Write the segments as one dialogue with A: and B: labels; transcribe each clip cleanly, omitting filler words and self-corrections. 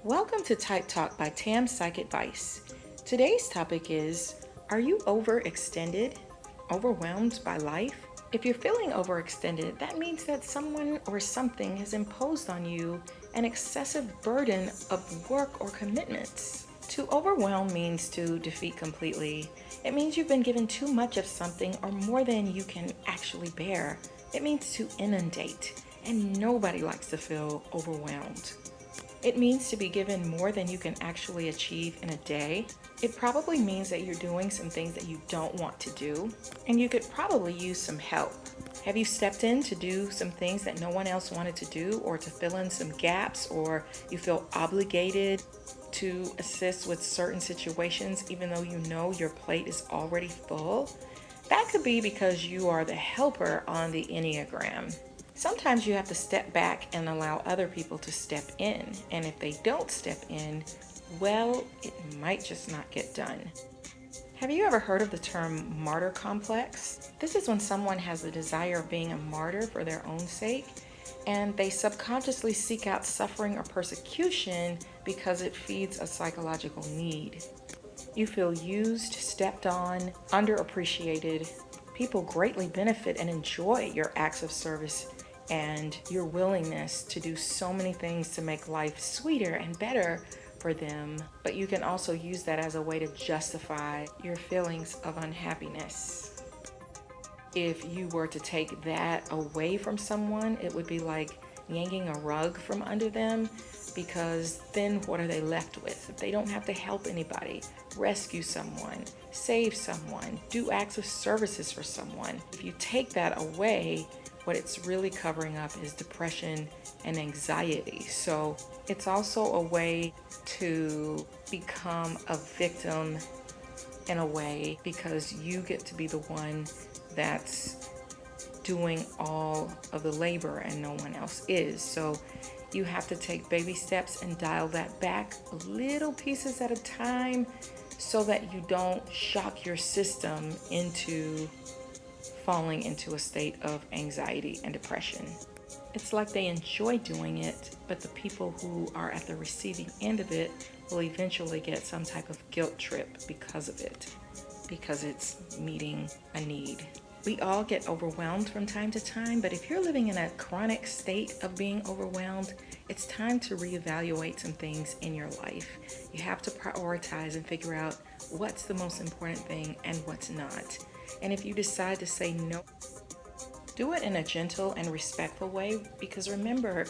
A: Welcome to Type Talk by Tam Psych Advice. Today's topic is, are you overextended, overwhelmed by life? If you're feeling overextended, that means that someone or something has imposed on you an excessive burden of work or commitments. To overwhelm means to defeat completely. It means you've been given too much of something or more than you can actually bear. It means to inundate, and nobody likes to feel overwhelmed. It means to be given more than you can actually achieve in a day. It probably means that you're doing some things that you don't want to do, and you could probably use some help. Have you stepped in to do some things that no one else wanted to do, or to fill in some gaps, or you feel obligated to assist with certain situations even though you know your plate is already full? That could be because you are the helper on the Enneagram. Sometimes you have to step back and allow other people to step in. And if they don't step in, well, it might just not get done. Have you ever heard of the term martyr complex? This is when someone has the desire of being a martyr for their own sake, and they subconsciously seek out suffering or persecution because it feeds a psychological need. You feel used, stepped on, underappreciated. People greatly benefit and enjoy your acts of service and your willingness to do so many things to make life sweeter and better for them. But you can also use that as a way to justify your feelings of unhappiness. If you were to take that away from someone, it would be like yanking a rug from under them, because then what are they left with? If they don't have to help anybody, rescue someone, save someone, do acts of services for someone, if you take that away, what it's really covering up is depression and anxiety. So it's also a way to become a victim in a way, because you get to be the one that's doing all of the labor and no one else is. So you have to take baby steps and dial that back little pieces at a time so that you don't shock your system into falling into a state of anxiety and depression. It's like they enjoy doing it, but the people who are at the receiving end of it will eventually get some type of guilt trip because of it, because it's meeting a need. We all get overwhelmed from time to time, but if you're living in a chronic state of being overwhelmed, it's time to reevaluate some things in your life. You have to prioritize and figure out what's the most important thing and what's not. And if you decide to say no, do it in a gentle and respectful way, because remember,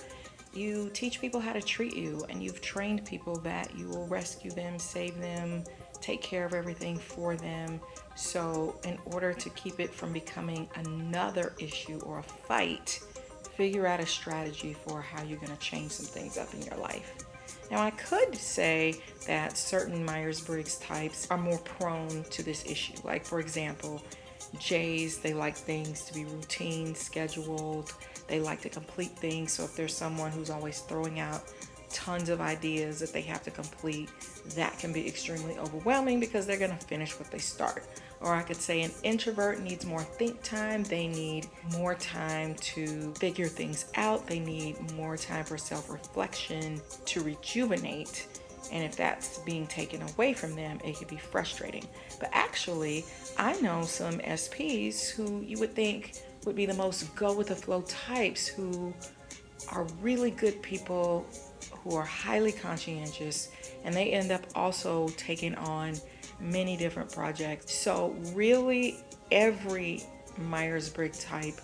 A: you teach people how to treat you, and you've trained people that you will rescue them, save them, take care of everything for them. So in order to keep it from becoming another issue or a fight, figure out a strategy for how you're going to change some things up in your life. Now, I could say that certain Myers-Briggs types are more prone to this issue. Like, for example, J's, they like things to be routine, scheduled. They like to complete things. So if there's someone who's always throwing out tons of ideas that they have to complete, that can be extremely overwhelming because they're going to finish what they start. Or I could say an introvert needs more think time. They need more time to figure things out. They need more time for self-reflection to rejuvenate. And if that's being taken away from them, it could be frustrating. But actually, I know some SPs who you would think would be the most go-with-the-flow types, who are really good people, who are highly conscientious, and they end up also taking on many different projects. So really, every Myers-Briggs type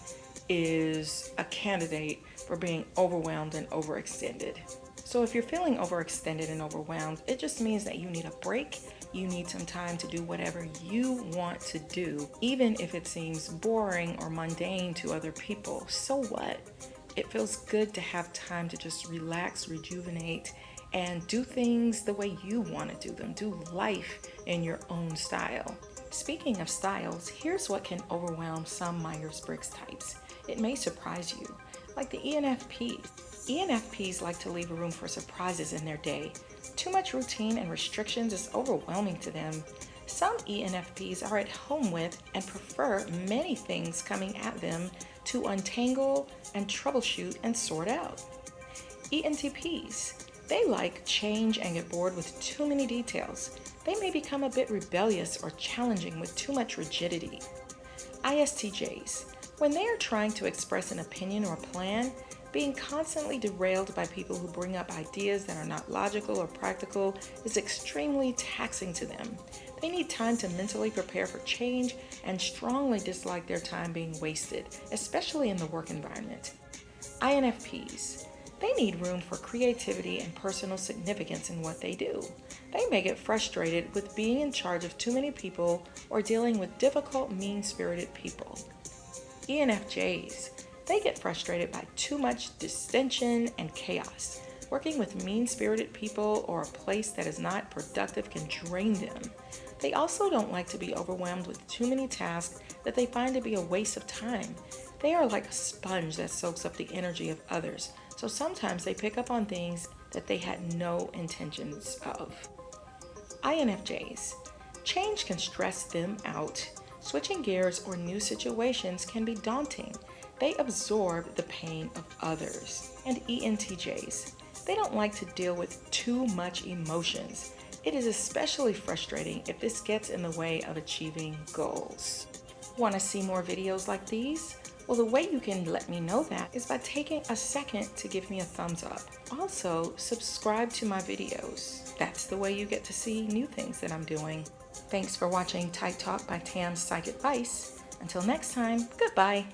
A: is a candidate for being overwhelmed and overextended. So if you're feeling overextended and overwhelmed, it just means that you need a break. You need some time to do whatever you want to do, even if it seems boring or mundane to other people. So what? It feels good to have time to just relax, rejuvenate, and do things the way you want to do them. Do life in your own style. Speaking of styles, here's what can overwhelm some Myers-Briggs types. It may surprise you, like the ENFPs. ENFPs like to leave room for surprises in their day. Too much routine and restrictions is overwhelming to them. Some ENFPs are at home with and prefer many things coming at them to untangle and troubleshoot and sort out. Entps. They like change and get bored with too many details. They may become a bit rebellious or challenging with too much rigidity. ISTJs. When they are trying to express an opinion or plan, being constantly derailed by people who bring up ideas that are not logical or practical is extremely taxing to them. They need time to mentally prepare for change and strongly dislike their time being wasted, especially in the work environment. INFPs. They need room for creativity and personal significance in what they do. They may get frustrated with being in charge of too many people or dealing with difficult, mean-spirited people. ENFJs. They get frustrated by too much distension and chaos. Working with mean-spirited people or a place that is not productive can drain them. They also don't like to be overwhelmed with too many tasks that they find to be a waste of time. They are like a sponge that soaks up the energy of others, so sometimes they pick up on things that they had no intentions of. INFJs. Change can stress them out. Switching gears or new situations can be daunting. They absorb the pain of others. And ENTJs. They don't like to deal with too much emotions. It is especially frustrating if this gets in the way of achieving goals. Want to see more videos like these? Well, the way you can let me know that is by taking a second to give me a thumbs up. Also, subscribe to my videos. That's the way you get to see new things that I'm doing. Thanks for watching Type Talk by Tam's Psych Advice. Until next time, goodbye.